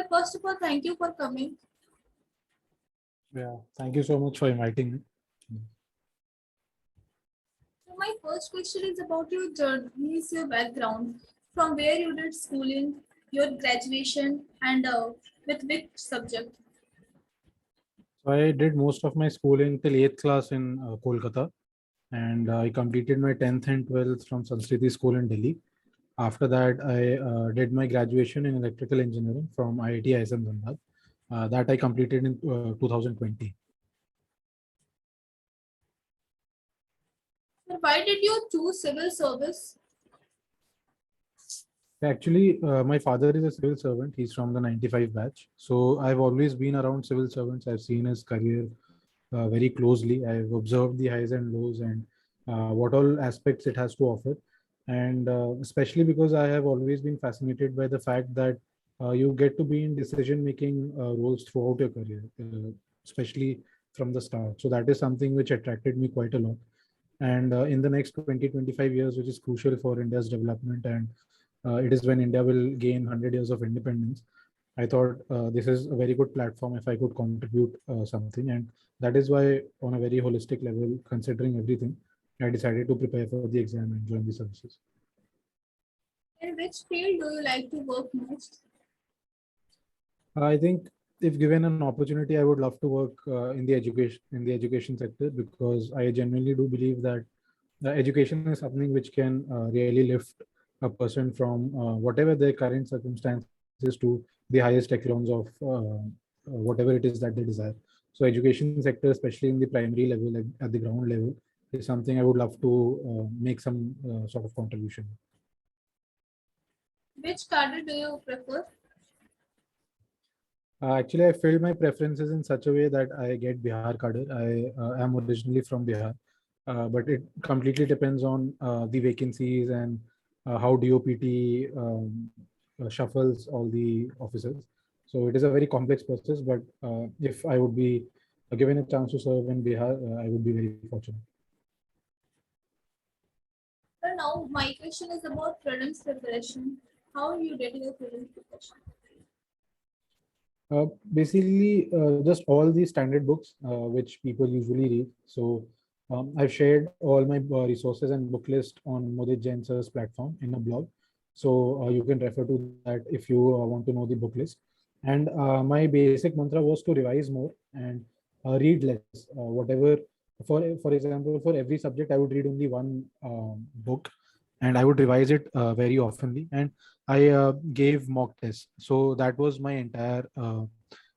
First of all, thank you for coming. Yeah, thank you so much for inviting me. So my first question is about your journey, your background, from where you did schooling, your graduation, and with which subject. So I did most of my schooling till 8th class in Kolkata, and I completed my 10th and 12th from Sanskriti School in Delhi. After that, I did my graduation in electrical engineering from IIT ISM Dhanbad. That I completed in 2020. So why did you choose civil service? Actually, my father is a civil servant. He's from the 95 batch. So I've always been around civil servants. I've seen his career very closely. I've observed the highs and lows and what all aspects it has to offer. And especially because I have always been fascinated by the fact that you get to be in decision-making roles throughout your career, especially from the start. So that is something which attracted me quite a lot. And in the next 20-25 years, which is crucial for India's development, and it is when India will gain 100 years of independence. I thought this is a very good platform if I could contribute something. And that is why, on a very holistic level, considering everything, I decided to prepare for the exam and join the services. In which field do you like to work most? I think if given an opportunity, I would love to work in the education sector, because I genuinely do believe that education is something which can really lift a person from whatever their current circumstances to the highest echelons of whatever it is that they desire. So education sector, especially in the primary level, at the ground level, is something I would love to make some sort of contribution. Which cadre do you prefer? Actually, I filled my preferences in such a way that I get Bihar cadre. I am originally from Bihar, but it completely depends on the vacancies and how DOPT shuffles all the officers. So it is a very complex process, but if I would be given a chance to serve in Bihar, I would be very fortunate. So now my question is about prelims preparation. How you did your prelims preparation? Basically, just all the standard books which people usually read. So I've shared all my resources and book list on Modit Jain sir's platform in a blog. So you can refer to that if you want to know the book list. And my basic mantra was to revise more and read less. Whatever, for example, for every subject, I would read only one book, and I would revise it very oftenly. And I gave mock tests. So that was my entire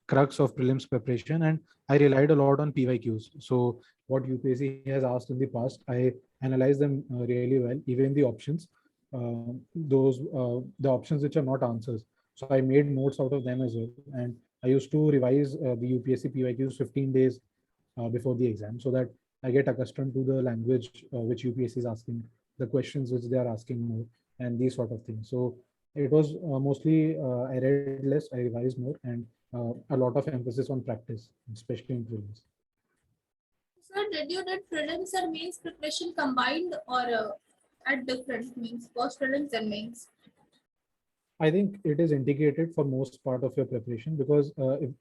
crux of prelims preparation. And I relied a lot on PYQs. So what UPSC has asked in the past, I analyzed them really well, even the options, the options which are not answers. So I made notes out of them as well. And I used to revise the UPSC PYQs 15 days before the exam, so that I get accustomed to the language which UPSC is asking, the questions which they are asking more, and these sort of things. So it was mostly I read less, I revised more, and a lot of emphasis on practice, especially in prelims. Sir, did you did prelims and mains preparation combined or at different means post prelims and mains? I think it is integrated for most part of your preparation, because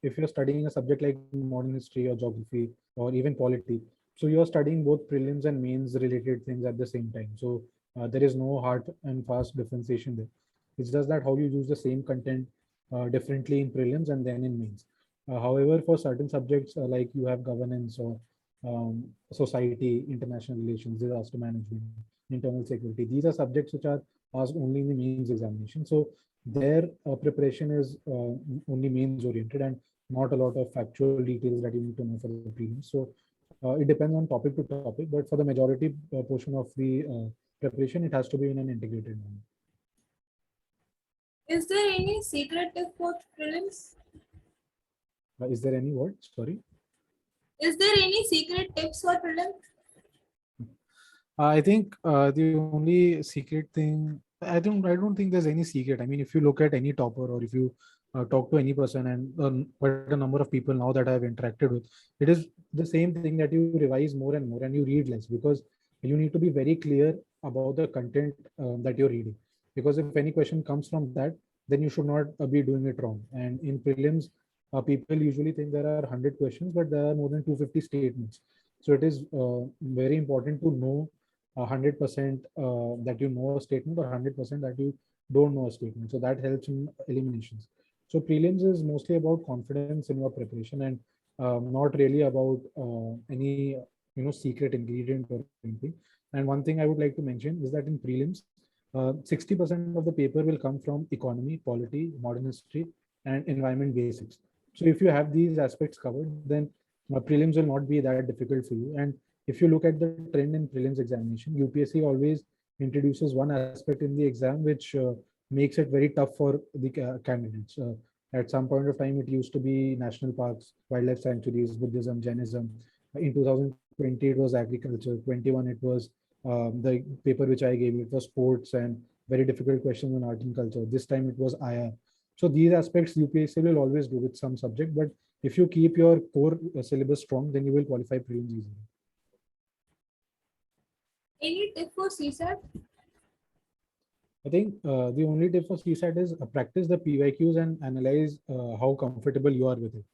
if you're studying a subject like modern history or geography or even polity, so you're studying both prelims and mains related things at the same time. So there is no hard and fast differentiation there. It's just that how you use the same content differently in prelims and then in mains. However, for certain subjects like you have governance or society, international relations, disaster management, internal security, these are subjects which are asked only in the mains examination. So their preparation is only mains oriented and not a lot of factual details that you need to know for the prelims. So it depends on topic to topic, but for the majority portion of the preparation, it has to be in an integrated manner. Is there any secret tip for prelims? Is there any word? Sorry. Is there any secret tips for prelims? I think the only secret thing, I don't think there's any secret. I mean, if you look at any topper, or if you talk to any person, and quite a number of people now that I've interacted with, it is the same thing, that you revise more and more and you read less, because you need to be very clear about the content that you're reading. Because if any question comes from that, then you should not be doing it wrong. And in prelims, people usually think there are 100 questions, but there are more than 250 statements. So it is very important to know 100% that you know a statement, or 100% that you don't know a statement. So that helps in eliminations. So prelims is mostly about confidence in your preparation, and not really about any secret ingredient or anything. And one thing I would like to mention is that in prelims, 60% of the paper will come from economy, polity, modern history, and environment basics. So if you have these aspects covered, then prelims will not be that difficult for you. And if you look at the trend in prelims examination, UPSC always introduces one aspect in the exam which makes it very tough for the candidates. At some point of time, it used to be national parks, wildlife sanctuaries, Buddhism, Jainism. In 2020, it was agriculture. 21, it was the paper which I gave. It was sports and very difficult questions on art and culture. This time it was IR. So these aspects UPSC will always do with some subject, but if you keep your core syllabus strong, then you will qualify prelims easily. Any tip for CSAT? I think the only tip for CSAT is practice the PYQs and analyze how comfortable you are with it.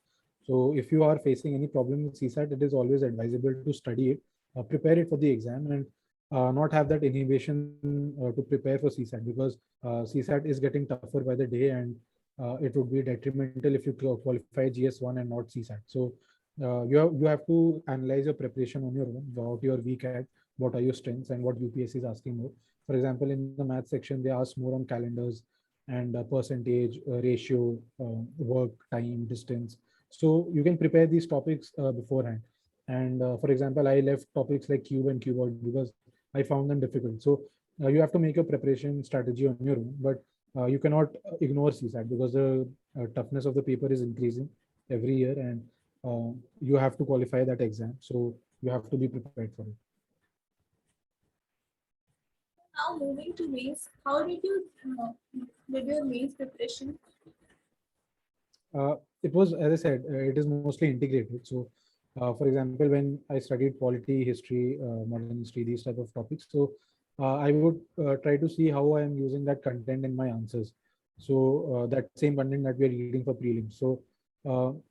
So if you are facing any problem with CSAT, it is always advisable to study it, prepare it for the exam, and not have that inhibition to prepare for CSAT, because CSAT is getting tougher by the day, and it would be detrimental if you qualify GS1 and not CSAT. So you have to analyze your preparation on your own, what you're weak at, what are your strengths, and what UPSC is asking more. For example, in the math section, they ask more on calendars and percentage, ratio, work, time, distance. So you can prepare these topics beforehand. And for example, I left topics like cube and cuboid because I found them difficult. So you have to make your preparation strategy on your own, but you cannot ignore CSAT because the toughness of the paper is increasing every year, and you have to qualify that exam. So you have to be prepared for it. Now moving to mains, how did you did your mains preparation? It was, as I said, it is mostly integrated. So, for example, when I studied polity, history, modern history, these type of topics, so I would try to see how I am using that content in my answers. So that same content that we are reading for prelims. So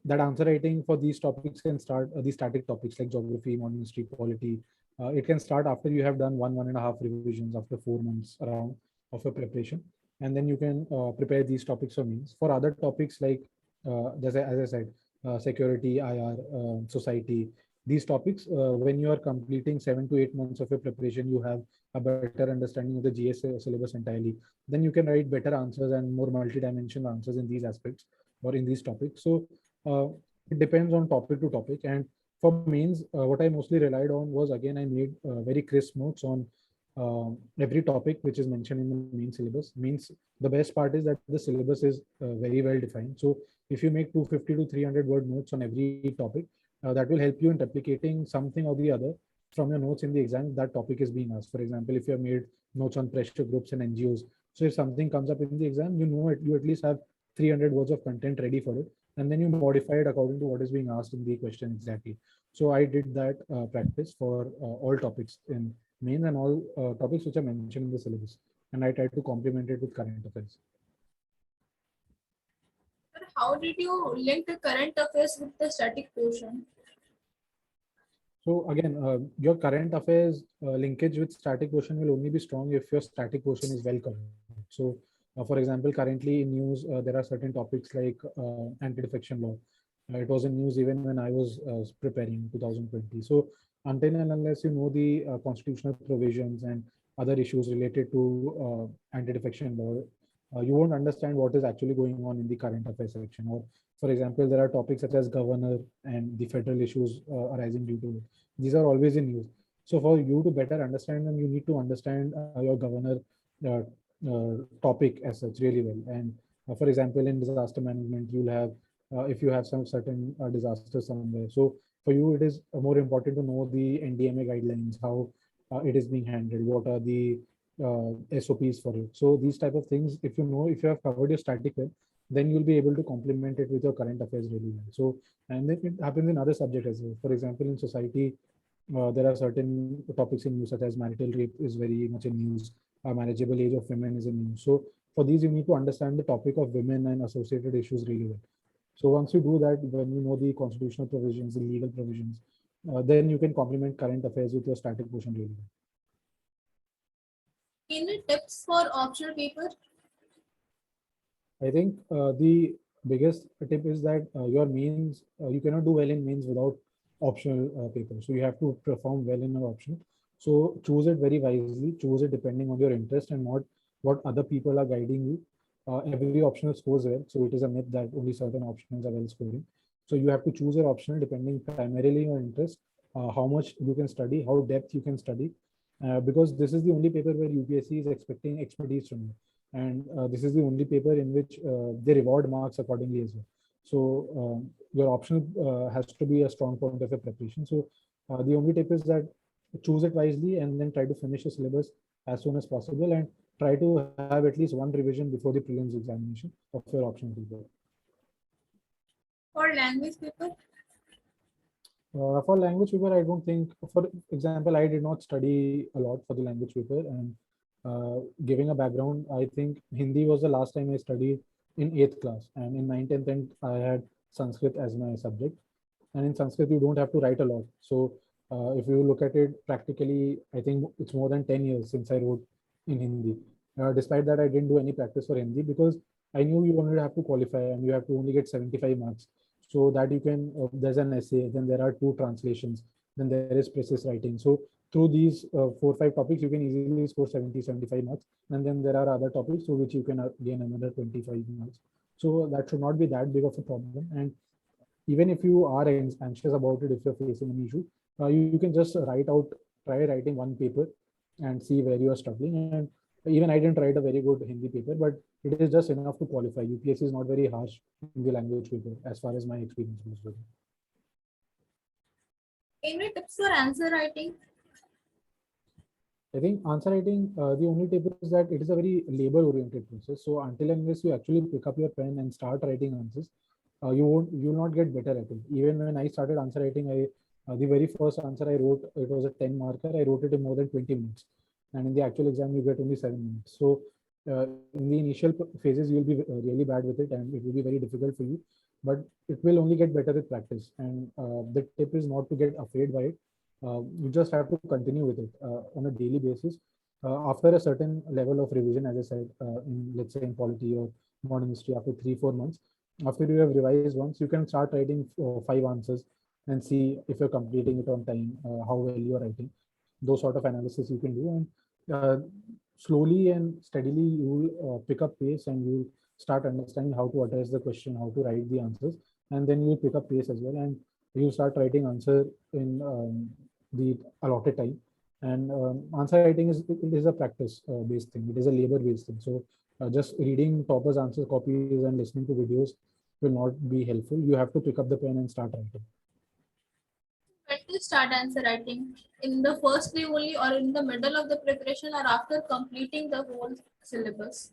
that answer writing for these topics can start, these static topics like geography, modern history, polity. It can start after you have done 1.5 revisions, after 4 months around of your preparation, and then you can prepare these topics for means. For other topics like as I said, security, IR, society, these topics, when you are completing 7 to 8 months of your preparation, you have a better understanding of the GS syllabus entirely. Then you can write better answers and more multi-dimensional answers in these aspects or in these topics. So it depends on topic to topic. And for mains, what I mostly relied on was, again, I made very crisp notes on every topic which is mentioned in the main syllabus. Means the best part is that the syllabus is very well defined. So if you make 250 to 300 word notes on every topic, that will help you in replicating something or the other from your notes in the exam if that topic is being asked. For example, if you have made notes on pressure groups and NGOs, so if something comes up in the exam, you know it, you at least have 300 words of content ready for it, and then you modify it according to what is being asked in the question exactly. So I did that practice for all topics in main and all topics which are mentioned in the syllabus, and I tried to complement it with current affairs. How did you link the current affairs with the static portion? So again, your current affairs linkage with static portion will only be strong if your static portion is well covered. So, for example, currently in news, there are certain topics like anti-defection law. It was in news even when I was preparing 2020. So until and unless you know the constitutional provisions and other issues related to anti-defection law, you won't understand what is actually going on in the current affairs section. Or, for example, there are topics such as governor and the federal issues arising due to it. These are always in news. So for you to better understand them, you need to understand your governor uh, topic as such really well. And for example, in disaster management, you'll have if you have some certain disaster somewhere. So for you, it is more important to know the NDMA guidelines, how it is being handled, what are the SOPs for it. So these type of things, if you know, if you have covered your static well, then you'll be able to complement it with your current affairs really well. So, and then it happens in other subjects as well. For example, in society, there are certain topics in news such as marital rape is very much in news. Manageable age of women is in news. So for these, you need to understand the topic of women and associated issues really well. So once you do that, when you know the constitutional provisions, the legal provisions, then you can complement current affairs with your static portion really well. Any tips for optional paper? I think the biggest tip is that your mains, you cannot do well in mains without optional paper. So you have to perform well in your optional. So choose it very wisely, choose it depending on your interest and not what other people are guiding you. Every optional scores well. So it is a myth that only certain optionals are well scoring. So you have to choose your optional depending primarily on your interest, how much you can study, how depth you can study, because this is the only paper where UPSC is expecting expertise from you, and this is the only paper in which they reward marks accordingly as well. So your optional has to be a strong point of your preparation. So the only tip is that choose it wisely and then try to finish the syllabus as soon as possible, and try to have at least one revision before the prelims examination of your optional paper. For language paper? For language paper, I don't think, for example, I did not study a lot for the language paper. And giving a background, I think Hindi was the last time I studied in 8th class. And in 9th and 10th, I had Sanskrit as my subject. And in Sanskrit, you don't have to write a lot. So if you look at it practically, I think it's more than 10 years since I wrote in Hindi. Despite that, I didn't do any practice for Hindi because I knew you only have to qualify and you have to only get 75 marks. So that you can, there's an essay, then there are 2 translations, then there is precis writing. So through these 4 or 5 topics, you can easily score 70, 75 marks. And then there are other topics through which you can gain another 25 marks. So that should not be that big of a problem. And even if you are anxious about it, if you're facing an issue, you can just try writing one paper and see where you are struggling. And even I didn't write a very good Hindi paper, but it is just enough to qualify. UPSC is not very harsh in the language paper, as far as my experience goes. Any tips for answer writing? I think answer writing, the only tip is that it is a very labor-oriented process. So until and unless you actually pick up your pen and start writing answers, you will not get better at it. Even when I started answer writing, the very first answer I wrote, it was a 10 marker. I wrote it in more than 20 minutes, and in the actual exam you get only 7 minutes. So in the initial phases you will be really bad with it, and it will be very difficult for you. But it will only get better with practice. And the tip is not to get afraid by it. You just have to continue with it on a daily basis. After a certain level of revision, as I said, in, let's say, in polity or modern history, after 3 or 4 months, after you have revised once, you can start writing 5 answers and see if you're completing it on time, how well you're writing. Those sort of analysis you can do, and slowly and steadily you will pick up pace, and you start understanding how to address the question, how to write the answers, and then you will pick up pace as well, and you start writing answer in the allotted time. And answer writing it is a practice based thing. It is a labor based thing. So just reading toppers answer copies and listening to videos will not be helpful. You have to pick up the pen and start writing. When to start answer writing? In the first day only, or in the middle of the preparation, or after completing the whole syllabus?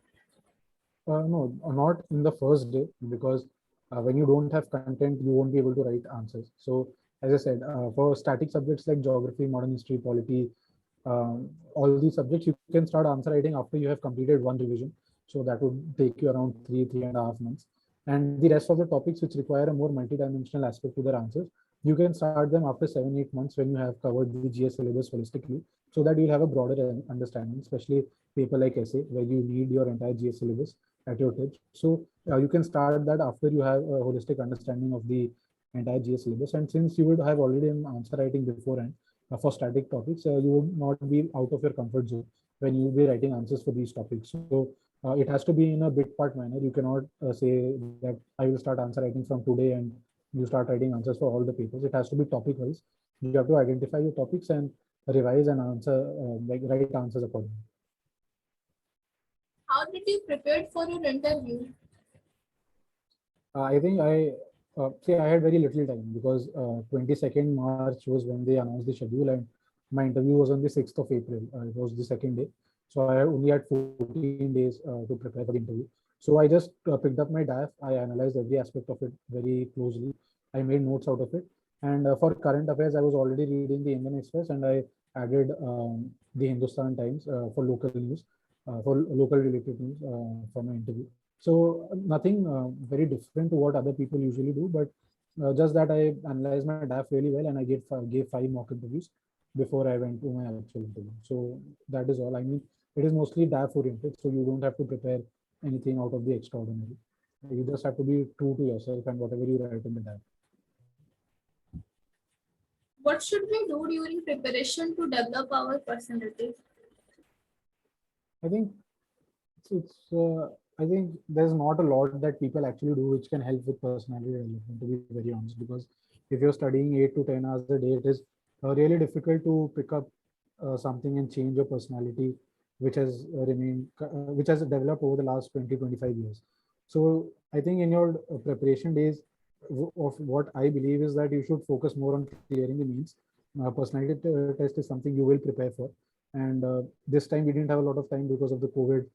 No, not in the first day, because when you don't have content, you won't be able to write answers. So as I said, for static subjects like geography, modern history, polity, all these subjects, you can start answer writing after you have completed one revision. So that would take you around 3.5 months. And the rest of the topics which require a more multidimensional aspect to their answers, you can start them after 7-8 months when you have covered the GS syllabus holistically, so that you'll have a broader understanding, especially paper like essay, where you need your entire GS syllabus at your tips. So you can start that after you have a holistic understanding of the entire GS syllabus. And since you would have already done answer writing beforehand for static topics, you would not be out of your comfort zone when you will be writing answers for these topics. So it has to be in a bit part manner. You cannot say that I will start answer writing from today and you start writing answers for all the papers. It has to be topic wise. You have to identify your topics and revise and answer, like write answers accordingly. How did you prepare for your interview? I think I had very little time because 22nd March was when they announced the schedule, and my interview was on the 6th of April. It was the second day. So I only had 14 days to prepare for the interview. So I just picked up my DAF. I analyzed every aspect of it very closely. I made notes out of it. And for current affairs, I was already reading the Indian Express, and I added the Hindustan Times for local news. for local related news for my interview. So nothing very different to what other people usually do, but just that I analyzed my DAF really well, and I gave 5 mock interviews before I went to my actual interview. So that is all. I mean, it is mostly DAF oriented, so you don't have to prepare anything out of the extraordinary. You just have to be true to yourself and whatever you write in the DAF. What should we do during preparation to develop our personality? I think I think there's not a lot that people actually do which can help with personality development, to be very honest, because if you're studying 8 to 10 hours a day, it is really difficult to pick up something and change your personality, which has which has developed over the last 20-25 years. So I think in your preparation days of what I believe is that you should focus more on clearing the means. Personality test is something you will prepare for, and this time we didn't have a lot of time because of the COVID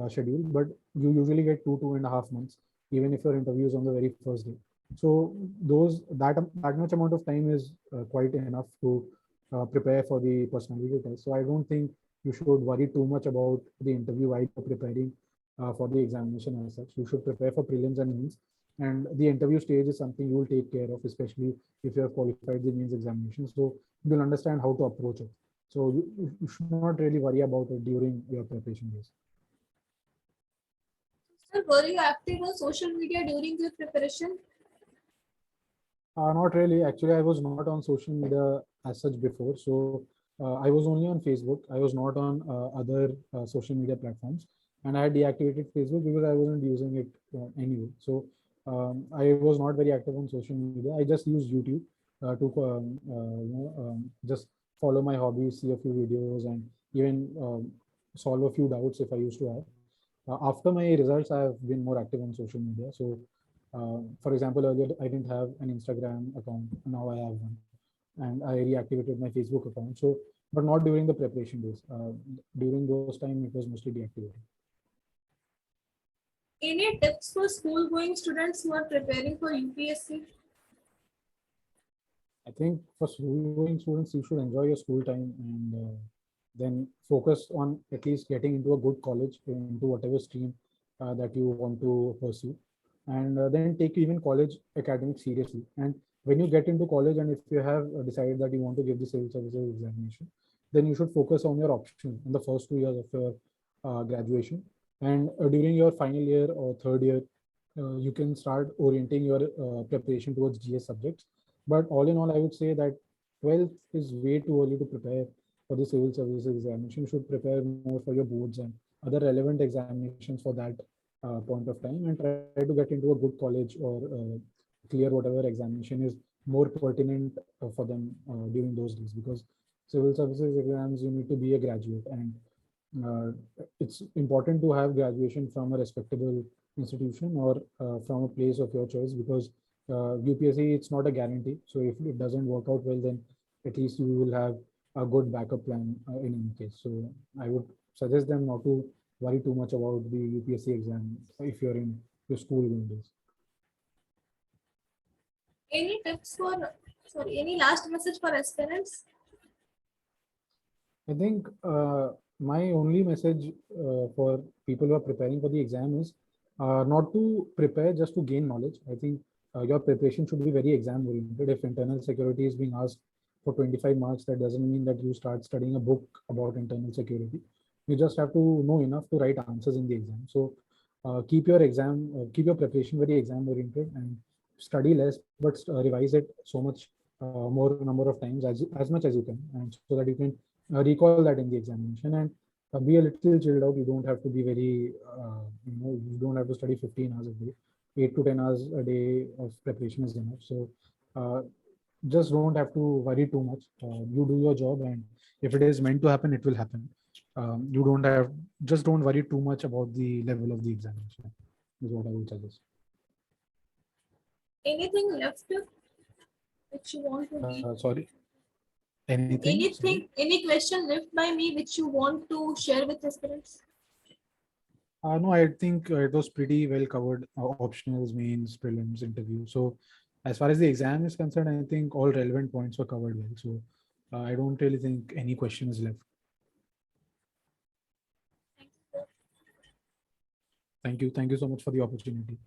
schedule, but you usually get 2.5 months, even if your interview is on the very first day. So that much amount of time is quite enough to prepare for the personality test. So I don't think you should worry too much about the interview while you're preparing for the examination as such. You should prepare for prelims and mains, and the interview stage is something you will take care of, especially if you have qualified the mains examination. So you'll understand how to approach it. So you should not really worry about it during your preparation days. Sir, were you active on social media during your preparation? Not really. Actually, I was not on social media as such before. So I was only on Facebook. I was not on other social media platforms. And I had deactivated Facebook because I wasn't using it anyway. So I was not very active on social media. I just used YouTube to just follow my hobbies, see a few videos, and even solve a few doubts if I used to have. After my results, I have been more active on social media. So for example, earlier I didn't have an Instagram account. Now I have one, and I reactivated my Facebook account. So, but not during the preparation days. During those time, it was mostly deactivated. Any tips for school going students who are preparing for UPSC? I think for school-going students, you should enjoy your school time and then focus on at least getting into a good college, into whatever stream that you want to pursue, and then take even college academics seriously. And when you get into college, and if you have decided that you want to give the civil services examination, then you should focus on your option in the first 2 years of your graduation. And during your final year or third year, you can start orienting your preparation towards GS subjects. But all in all, I would say that 12th is way too early to prepare for the civil services examination. You should prepare more for your boards and other relevant examinations for that point of time, and try to get into a good college or clear whatever examination is more pertinent for them during those days, because civil services exams you need to be a graduate, and uh, it's important to have graduation from a respectable institution or from a place of your choice, because UPSC, it's not a guarantee. So if it doesn't work out well, then at least you will have a good backup plan in any case. So I would suggest them not to worry too much about the UPSC exam if you're in your school days. Any tips for, sorry, any last message for aspirants? I think my only message for people who are preparing for the exam is not to prepare just to gain knowledge. I think your preparation should be very exam oriented. If internal security is being asked for 25 marks, that doesn't mean that you start studying a book about internal security. You just have to know enough to write answers in the exam. So keep your preparation very exam oriented, and study less, but revise it so much more number of times as much as you can, and so that you can recall that in the examination, and be a little chilled out. You don't have to be very, you don't have to study 15 hours a day. 8 to 10 hours a day of preparation is enough. So uh, just don't have to worry too much. You do your job, and if it is meant to happen, it will happen. You don't have, just don't worry too much about the level of the examination, is what I would suggest. Anything left which you want to be? Sorry, anything? Sorry. Any question left by me which you want to share with aspirants? No, I think it was pretty well covered. Optionals, mains, prelims, interview. So, as far as the exam is concerned, I think all relevant points were covered well. So, I don't really think any question is left. Thank you. Thank you. Thank you so much for the opportunity.